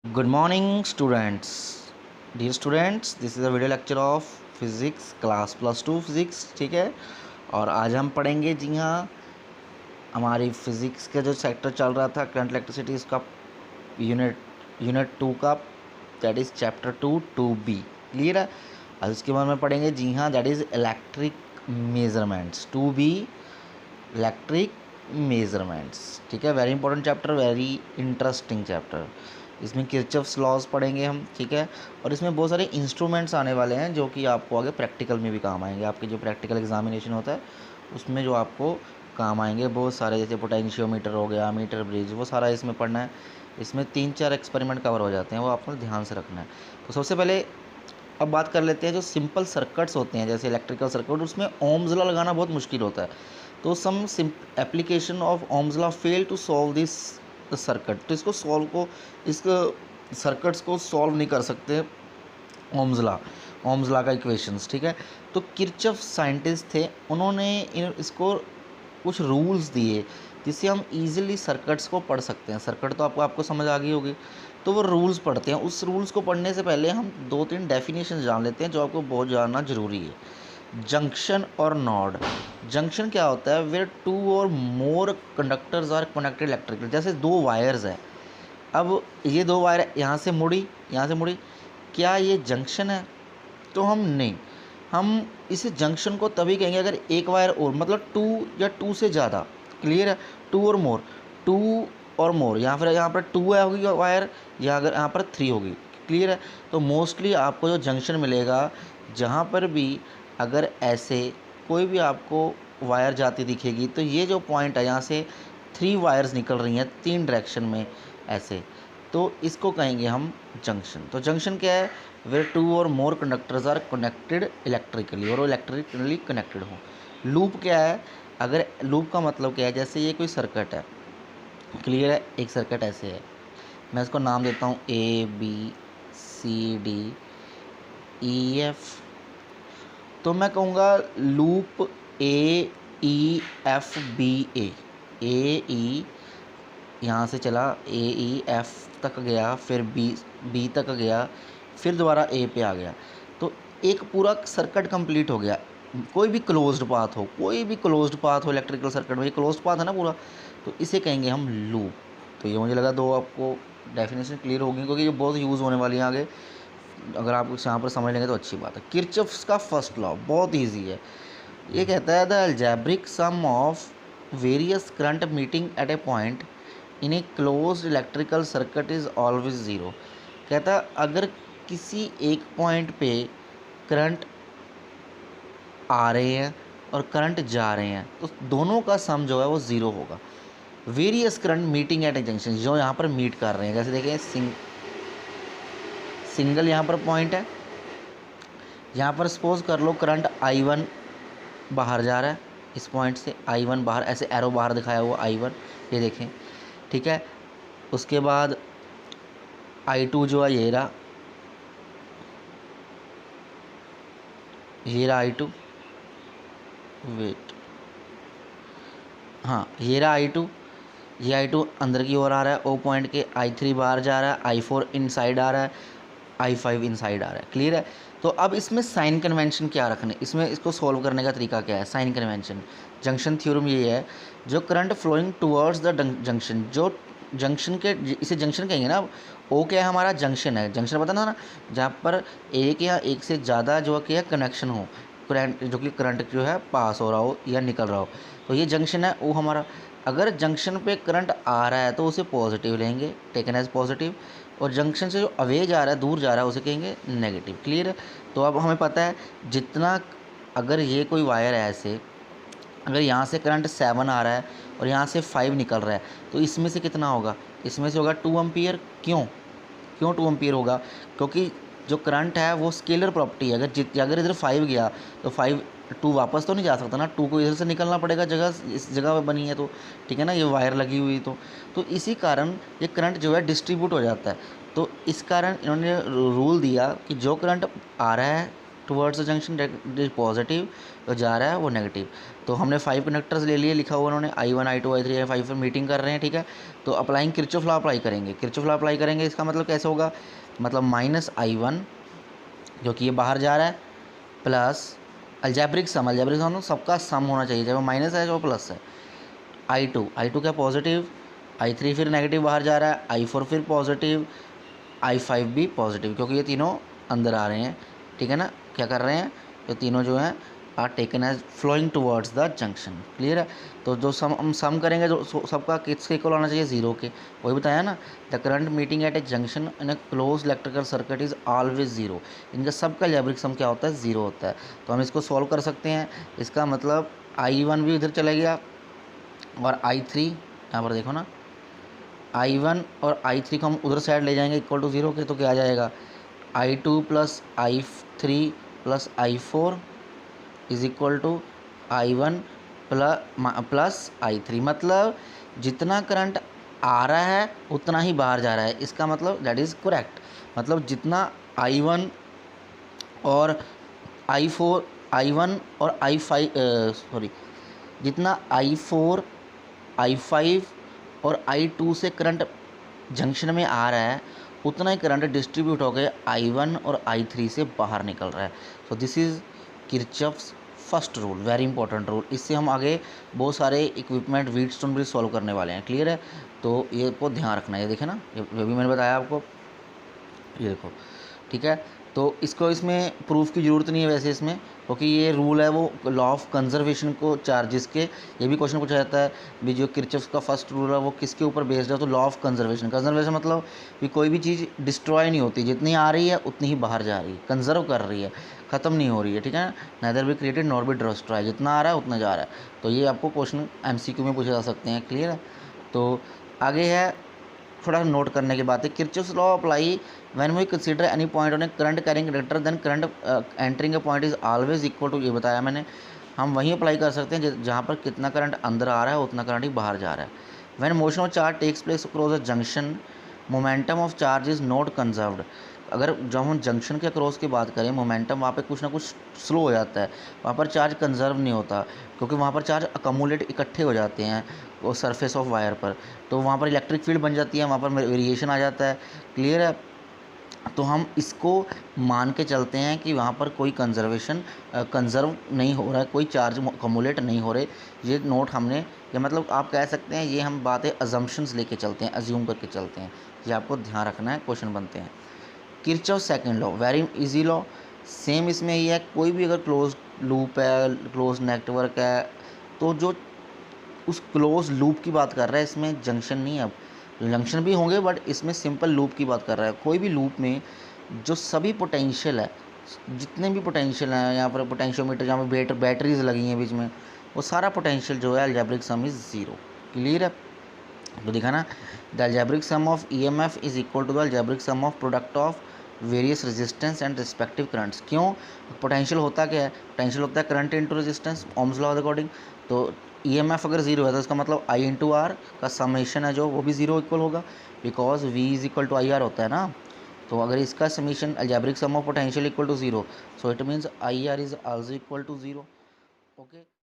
Good morning, students. Dear students, this is a video lecture of physics class +2 physics, ठीक है। और आज हम पढ़ेंगे, जी हाँ, हमारी फिज़िक्स का जो चैप्टर चल रहा था करंट इलेक्ट्रिसिटी, इसका यूनिट 2 का, that is chapter 2 2B। Clear है। आज उसके बाद में पढ़ेंगे, जी हाँ, that is electric measurements 2B, electric measurements, ठीक है। Very important chapter, very interesting chapter. इसमें किरचॉफ्स लॉज पढ़ेंगे हम, ठीक है। और इसमें बहुत सारे इंस्ट्रूमेंट्स आने वाले हैं जो कि आपको आगे प्रैक्टिकल में भी काम आएंगे। आपके जो प्रैक्टिकल एग्जामिनेशन होता है उसमें जो आपको काम आएंगे बहुत सारे, जैसे पोटेंशियोमीटर हो गया, मीटर ब्रिज, वो सारा इसमें पढ़ना है। इसमें 3-4 एक्सपेरिमेंट कवर हो जाते हैं, वो आपको ध्यान से रखना है। तो सबसे पहले अब बात कर लेते हैं जो सिंपल सर्किट्स होते हैं, जैसे इलेक्ट्रिकल सर्किट, उसमें ओम्स लॉ लगाना बहुत मुश्किल होता है। तो some application of Ohm's law fail to solve this circuit. तो इस सर्किट्स को सॉल्व नहीं कर सकते ओम्स लॉ का इक्वेशंस, ठीक है। तो किरचॉफ साइंटिस्ट थे, उन्होंने इसको कुछ रूल्स दिए जिससे हम इजीली सर्किट्स को पढ़ सकते हैं। सर्किट तो आपको समझ आ गई होगी, तो वो रूल्स पढ़ते हैं। उस रूल्स को पढ़ने से पहले हम 2-3 डेफिनेशन जान लेते हैं जो आपको बहुत जानना ज़रूरी है। जंक्शन और नोड। जंक्शन क्या होता है? वेयर 2 और मोर कंडक्टर्स आर कनेक्टेड इलेक्ट्रिकली। जैसे 2 वायर्स है, अब ये 2 वायर यहाँ से मुड़ी, यहाँ से मुड़ी, क्या ये जंक्शन है? तो हम इस जंक्शन को तभी कहेंगे अगर एक वायर और, मतलब 2 या 2 से ज़्यादा। क्लियर है। 2 और मोर, 2 और मोर, यहाँ पर 2 है होगी वायर, या अगर यहाँ पर 3 होगी। क्लियर है। तो मोस्टली आपको जो जंक्शन मिलेगा, जहाँ पर भी अगर ऐसे कोई भी आपको वायर जाती दिखेगी, तो ये जो पॉइंट है, यहाँ से 3 वायर्स निकल रही हैं 3 डायरेक्शन में ऐसे, तो इसको कहेंगे हम जंक्शन। तो जंक्शन क्या है? वेयर 2 और मोर कंडक्टर्स आर कनेक्टेड इलेक्ट्रिकली, और वो इलेक्ट्रिकली कनेक्टेड हो। लूप क्या है? अगर लूप का मतलब क्या है, जैसे ये कोई सर्किट है, क्लियर है, एक सर्किट ऐसे है, मैं इसको नाम देता हूँ ABCDEF। तो मैं कहूँगा लूप AEFBA, AE यहाँ से चला, AEF तक गया, फिर B तक गया, फिर दोबारा A पे आ गया, तो एक पूरा सर्किट कंप्लीट हो गया। कोई भी क्लोज्ड पाथ हो इलेक्ट्रिकल सर्किट में, ये क्लोज्ड पाथ है ना पूरा, तो इसे कहेंगे हम लूप। तो ये मुझे लगा 2 आपको डेफिनेशन क्लियर होगी, क्योंकि ये बहुत यूज़ होने वाली है आगे। अगर आप यहाँ पर समझ लेंगे तो अच्छी बात है। किरचॉफ्स का फर्स्ट लॉ बहुत ईजी है। ये कहता है the algebraic sum of various current meeting at a point in a closed electrical circuit is always zero. कहता है अगर किसी एक पॉइंट पे करंट आ रहे हैं और करंट जा रहे हैं, तो दोनों का सम जो है वो ज़ीरो होगा। Various current meeting at A junction, जो यहाँ पर मीट कर रहे हैं, जैसे देखें सिंगल यहाँ पर पॉइंट है, यहाँ पर सपोज कर लो करंट I1 बाहर जा रहा है, इस पॉइंट से I1 बाहर, ऐसे एरो बाहर दिखाया हुआ I1, ये देखें, ठीक है। उसके बाद I2 जो है ये रहा I2, वेट, हाँ ये रहा I2, ये I2 अंदर की ओर आ रहा है, ओ पॉइंट के। I3 बाहर जा रहा है, I4 इनसाइड आ रहा है, I5 इनसाइड आ रहा है। क्लियर है। तो अब इसमें साइन कन्वेंशन क्या रखने, इसमें इसको सॉल्व करने का तरीका क्या है? साइन कन्वेंशन, जंक्शन थ्योरम ये है, जो current flowing towards the junction, जो जंक्शन के, इसे जंक्शन कहेंगे ना। ओ क्या है? हमारा जंक्शन है, जंक्शन पता ना, जहाँ पर एक या एक से ज़्यादा जो क्या कनेक्शन हो, करंट जो कि करंट जो है पास हो रहा हो या निकल रहा हो, तो ये जंक्शन है ओ हमारा। अगर जंक्शन पे करंट आ रहा है तो उसे पॉजिटिव लेंगे, टेकन एज पॉजिटिव, और जंक्शन से जो अवे जा रहा है, दूर जा रहा है, उसे कहेंगे नेगेटिव। क्लियर है। तो अब हमें पता है जितना, अगर ये कोई वायर है ऐसे, अगर यहाँ से करंट 7 आ रहा है और यहाँ से 5 निकल रहा है, तो इसमें से कितना होगा? इसमें से होगा 2 एम्पियर। क्यों 2 एम्पियर होगा? क्योंकि जो करंट है वो स्केलर प्रॉपर्टी है। अगर इधर 5 गया तो 2 वापस तो नहीं जा सकता ना, 2 को इधर से निकलना पड़ेगा, जगह इस जगह पर बनी है तो, ठीक है ना, ये वायर लगी हुई, तो इसी कारण ये करंट जो है डिस्ट्रीब्यूट हो जाता है। तो इस कारण इन्होंने रूल दिया कि जो करंट आ रहा है towards the junction it is positive, तो जा रहा है वो नेगेटिव। तो हमने 5 कंडक्टर्स ले लिए, लिखा हुआ उन्होंने I1 I2 I3 I5 पर मीटिंग कर रहे हैं, ठीक है। तो अप्लाइंग किरचॉफ लॉ अप्लाई करेंगे, किरचॉफ लॉ अप्लाई करेंगे, इसका मतलब कैसे होगा, मतलब -I1 जो कि ये बाहर जा रहा है, प्लस अलजेब्रिक सम तो सबका सम होना चाहिए, चाहे वो माइनस है चाहे वो प्लस है। I2 क्या पॉजिटिव, I3 फिर नेगेटिव बाहर जा रहा है, I4 फिर पॉजिटिव, I5 भी पॉजिटिव, क्योंकि ये तीनों अंदर आ रहे हैं, ठीक है ना। क्या कर रहे हैं, ये तीनों जो हैं are taken as flowing towards the junction, clear है। तो जो हम सम करेंगे जो सबका किसके इक्वल आना चाहिए, जीरो के, वही बताया ना। The current meeting at A junction in a close electrical circuit is always zero, इनका सबका अलजेब्रिक सम क्या होता है, जीरो होता है। तो हम इसको सॉल्व कर सकते हैं, इसका मतलब I1 भी इधर चला गया और I3 यहाँ पर देखो ना, I1 और I3 को हम उधर साइड ले जाएंगे इक्वल टू जीरो के, तो क्या आ जाएगा, I2 plus I3 plus I4 is equal to I1 plus I3, मतलब जितना करंट आ रहा है उतना ही बाहर जा रहा है, इसका मतलब दैट इज़ करेक्ट। मतलब जितना I1 और I1 और जितना I4 I5 और I2 से करंट जंक्शन में आ रहा है उतना ही करंट डिस्ट्रीब्यूट होकर I1 और I3 से बाहर निकल रहा है। So this is Kirchhoff's first rule, very important rule. इससे हम आगे बहुत सारे इक्विपमेंट व्हीटस्टोन भी सॉल्व करने वाले हैं, क्लियर है। तो ये को ध्यान रखना है, ये देखे ना, ये भी मैंने बताया आपको, ये देखो, ठीक है। तो इसको इसमें प्रूफ की ज़रूरत नहीं है वैसे इसमें, क्योंकि ये रूल है वो लॉ ऑफ कंजर्वेशन को चार्जेस के, ये भी क्वेश्चन पूछा जाता है भी जो किरचॉफ्स का फर्स्ट रूल है वो किसके ऊपर बेस्ड है, तो लॉ ऑफ कंजर्वेशन। कंजर्वेशन मतलब कि कोई भी चीज़ डिस्ट्रॉय नहीं होती, जितनी आ रही है उतनी ही बाहर जा रही है, कंजर्व कर रही है, ख़त्म नहीं हो रही है, ठीक है। Neither be created nor be destroy, जितना आ रहा है उतना जा रहा है। तो ये आपको क्वेश्चन MCQ में पूछे जा सकते हैं, क्लियर है। तो आगे है थोड़ा नोट करने की बात है, Kirchhoff's law apply when we consider any point on a current carrying conductor then current entering a point is always equal to, ये बताया मैंने। हम वहीं अप्लाई कर सकते हैं जहाँ पर कितना करंट अंदर आ रहा है उतना करंट ही बाहर जा रहा है। When motion of charge takes place across a junction momentum of charge is not conserved, अगर जब हम जंक्शन के अक्रॉस की बात करें मोमेंटम वहाँ पे कुछ ना कुछ स्लो हो जाता है, वहाँ पर चार्ज कंजर्व नहीं होता, क्योंकि वहाँ पर चार्ज अकमुलेट इकट्ठे हो जाते हैं वो सरफेस ऑफ वायर पर, तो वहाँ पर इलेक्ट्रिक फील्ड बन जाती है, वहाँ पर वेरिएशन आ जाता है, क्लियर है। तो हम इसको मान के चलते हैं कि वहाँ पर कोई कंजर्व नहीं हो रहा है, कोई चार्ज अकमुलेट नहीं हो रहे। ये नोट हमने, या मतलब आप कह सकते हैं ये हम बातें अजम्पशंस लेके चलते हैं, अज्यूम करके चलते हैं, ये आपको ध्यान रखना है, क्वेश्चन बनते हैं। Kirchhoff second law, very easy law, same इसमें ये है, कोई भी अगर क्लोज लूप है, क्लोज नेटवर्क है, तो जो उस क्लोज लूप की बात कर रहा है, इसमें जंक्शन नहीं है, अब जंक्शन भी होंगे बट इसमें सिंपल लूप की बात कर रहा है। कोई भी लूप में जो सभी पोटेंशियल है, जितने भी पोटेंशियल हैं, यहाँ पर पोटेंशियोमीटर जहाँ पर बैटरीज लगी हैं बीच में, वो सारा पोटेंशियल जो है algebraic sum is zero, clear है। तो देखा ना, the algebraic sum of EMF is equal to the algebraic sum of product of various resistance and respective currents. क्यों, पोटेंशियल होता क्या है, पोटेंशियल होता है current into resistance, Ohm's law according. तो EMF अगर जीरो है तो इसका मतलब I इंटू आर का समेशन है जो वो भी जीरो इक्वल होगा, because V is equal to IR होता है ना। तो अगर इसका summation algebraic sum of potential equal to zero, so it means IR is also equal to zero, okay.